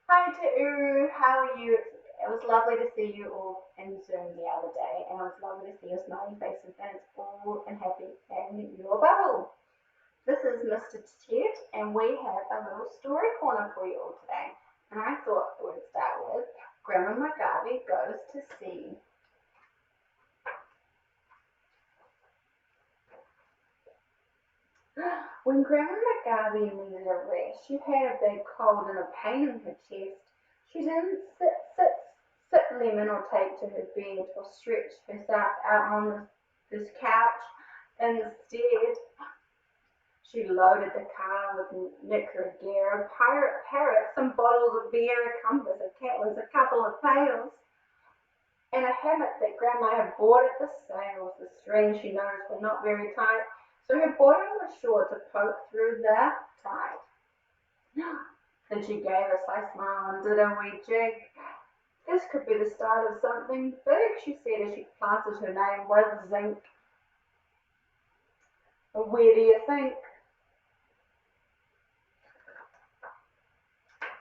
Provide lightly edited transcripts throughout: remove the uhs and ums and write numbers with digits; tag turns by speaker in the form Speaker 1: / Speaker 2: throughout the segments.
Speaker 1: Hi to Uru, how are you? It was lovely to see you all in Zoom the other day, and it was lovely to see your smiling faces, and it's all and happy in your bubble. This is Mr. Ted, and we have a little story corner for you all today. And I thought we'd start with Grandma McGarvey Goes to Sea. When Grandma McGarvey needed a rest, she had a big cold and a pain in her chest. She didn't sit lemon or take to her bed or stretch herself out on this couch. Instead, she loaded the car with liquor gear, a pirate parrot, some bottles of beer, a compass, a cutlass, a couple of pails, and a hammock that Grandma had bought at the sales. The strings she noticed were not very tight, so her bottom was sure to poke through the tide. Then she gave a sly smile and did a wee jig. This could be the start of something big, she said as she planted her name with zinc. Where do you think?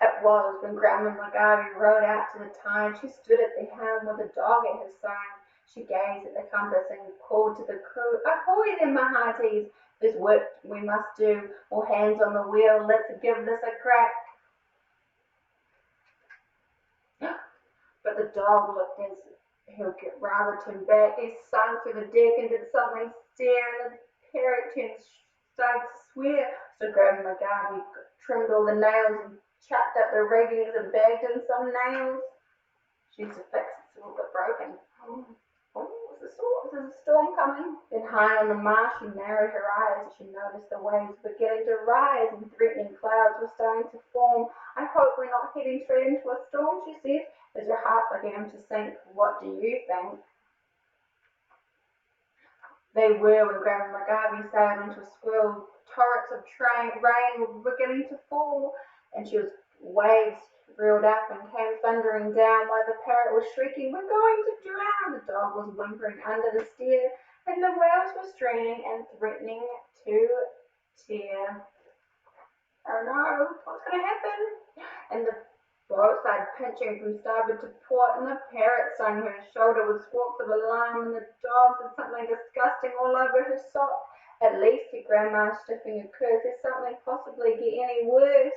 Speaker 1: It was when Grandma McGarvey rode out to the tide. She stood at the helm with a dog at her side. She gazed at the compass and called to the crew, "Ahoy there, my hearties! There's work we must do. All hands on the wheel. Let's give this a crack." But the dog looked as he'll get rather turned back. He sung through the deck and did something stare, and the parrot started to swear. So Grandma McGarvey trimmed all the nails and chopped up the riggings and bagged in some nails. She used to fix it, it's all got broken. Oh, is a storm coming? Then high on the mast she narrowed her eyes as she noticed the waves beginning to rise and threatening clouds were starting to form. "I hope we're not heading straight into a storm," she said, as her heart began to sink. "What do you think?" They were when Grandma McGarvey sailed into a squall. Torrents of rain were beginning to fall, and she was waves reeled up and came thundering down while the parrot was shrieking, "We're going to drown!" The dog was whimpering under the stair, and the whales were straining and threatening to tear. "Oh no, what's going to happen?" And the boat started pinching from starboard to port, and the parrot stung her shoulder with squawks of alarm, and the dog did something disgusting all over her sock. "At least," said Grandma, sniffing a curse, "there's something possibly get any worse."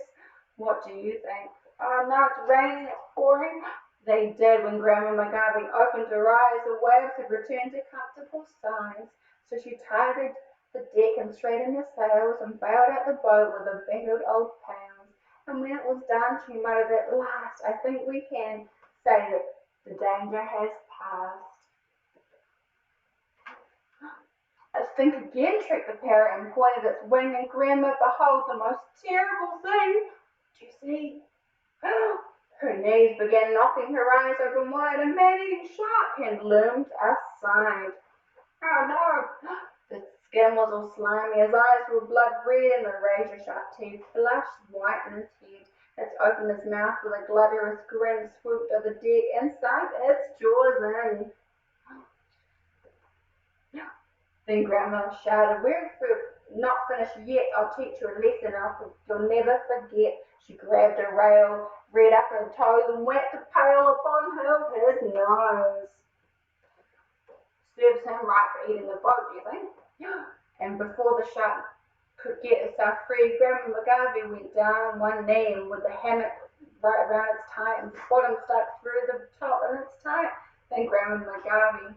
Speaker 1: What do you think? "Oh no, it's raining, it's pouring." They did when Grandma McGarvey opened her eyes. The waves had returned to comfortable size, so she tidied the deck and straightened the sails and bailed out the boat with the battered old pails. And when it was done, she muttered, "At last, I think we can say that the danger has passed." "Think again," shrieked the parrot and pointed its wing, and Grandma, behold, the most terrible thing! Do you see? Her knees began knocking, her eyes open wide. A man-eating shark had loomed aside. "Oh no!" The skin was all slimy, his eyes were blood red, and the razor-sharp teeth flashed white in his head. It opened its mouth with a gluttonous grin, swooped over the deck, and sank its jaws in. Then Grandma shouted, "We're not finished yet. I'll teach you a lesson you'll never forget." She grabbed a rail, reared up her toes, and whacked a pail upon his nose. "Serves him right for eating the boat, do you think?" And before the shark could get itself free, Grandma McGarvey went down on one knee, and with the hammock right around its tight and the bottom stuck through the top and its tight. Then Grandma McGarvey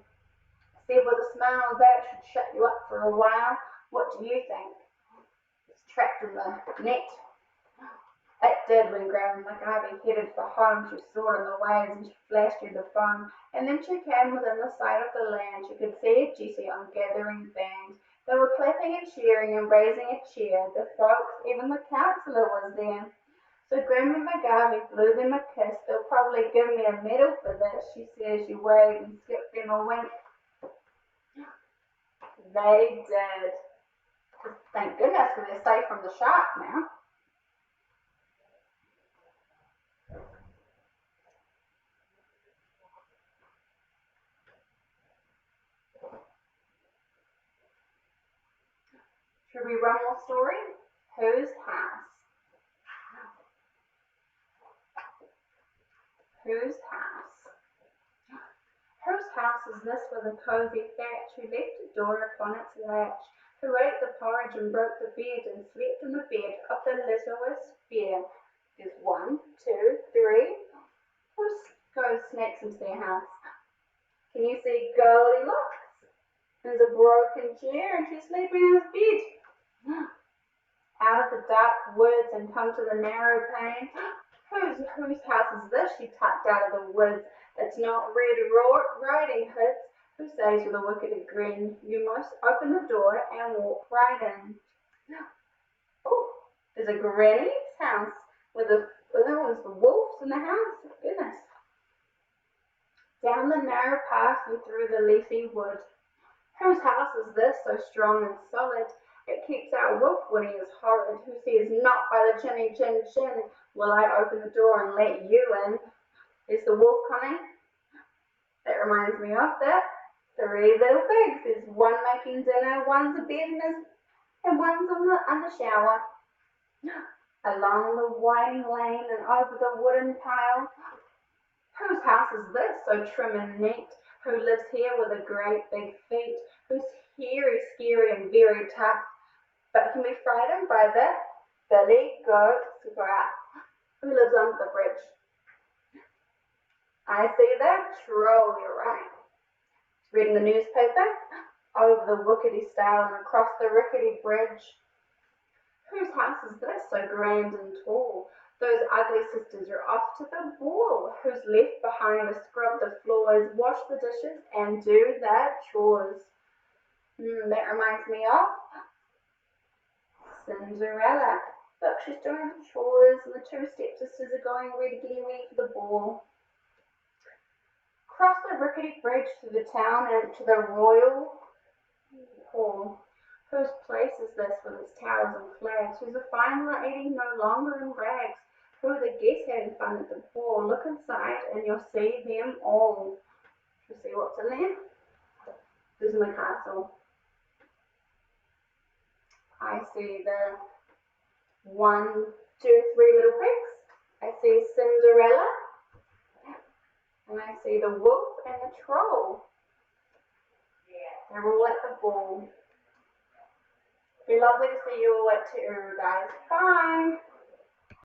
Speaker 1: said with a smile, "That should shut you up for a while. What do you think?" "It's trapped in the net." It did when Grandma McGarvey headed for home. She saw it in the waves and she flashed through the foam. And then she came within the sight of the land. She could see Jessie on gathering band. They were clapping and cheering and raising a cheer. The folks, even the councillor was there. So Grandma McGarvey blew them a kiss. "They'll probably give me a medal for this," she said as she waved and skipped them a wink. They did. Thank goodness, because they're safe from the shark now. Should we run more story? Whose house? Whose house? Whose house is this with a cozy thatch, who left a door upon its latch, who ate the porridge and broke the bread and slept in the bed of the littlest bear? There's 1, 2, 3. Who goes snakes into their house? Can you see Goldilocks? There's a broken chair and she's sleeping in his bed. Out of the dark woods and come to the narrow pane. Whose house is this? She tucked out of the woods. It's not Red Riding Hood's. Who says with a wicked grin, you must open the door and walk right in. Oh, there's a granny's house with the wolves in the house. Goodness. Down the narrow path and through the leafy wood. Whose house is this, so strong and solid? It keeps out wolf when he is horrid, who says, not by the chinny chin chin will I open the door and let you in. Is the wolf coming? That reminds me of that. 3 little pigs. There's one making dinner, one's a bed and one's on the shower. Along the winding lane and over the wooden pile. Whose house is this, so trim and neat? Who lives here with a great big feet? Who's hairy, scary, and very tough, but can be frightened by the billy goat's brat? Who lives under the bridge? I see the troll, you're right. Reading the newspaper over the wickety stile and across the rickety bridge. Whose house is this, so grand and tall? Those ugly sisters are off to the ball. Who's left behind to scrub the floors, wash the dishes, and do the chores? That reminds me of Cinderella. Look, she's doing the chores, and the 2 stepsisters are getting ready for the ball. Cross the rickety bridge through the town and to the royal hall. Whose place is this with its towers and flags? Who's a fine lady no longer in rags? Who are the guests having fun at the ball? Look inside and you'll see them all. You'll see what's in there. This is my castle. I see the 1, 2, 3 little pigs. I see Cinderella. And I see the wolf and the troll. They're all at the ball. It'd be lovely to see you all at 2, guys. Bye.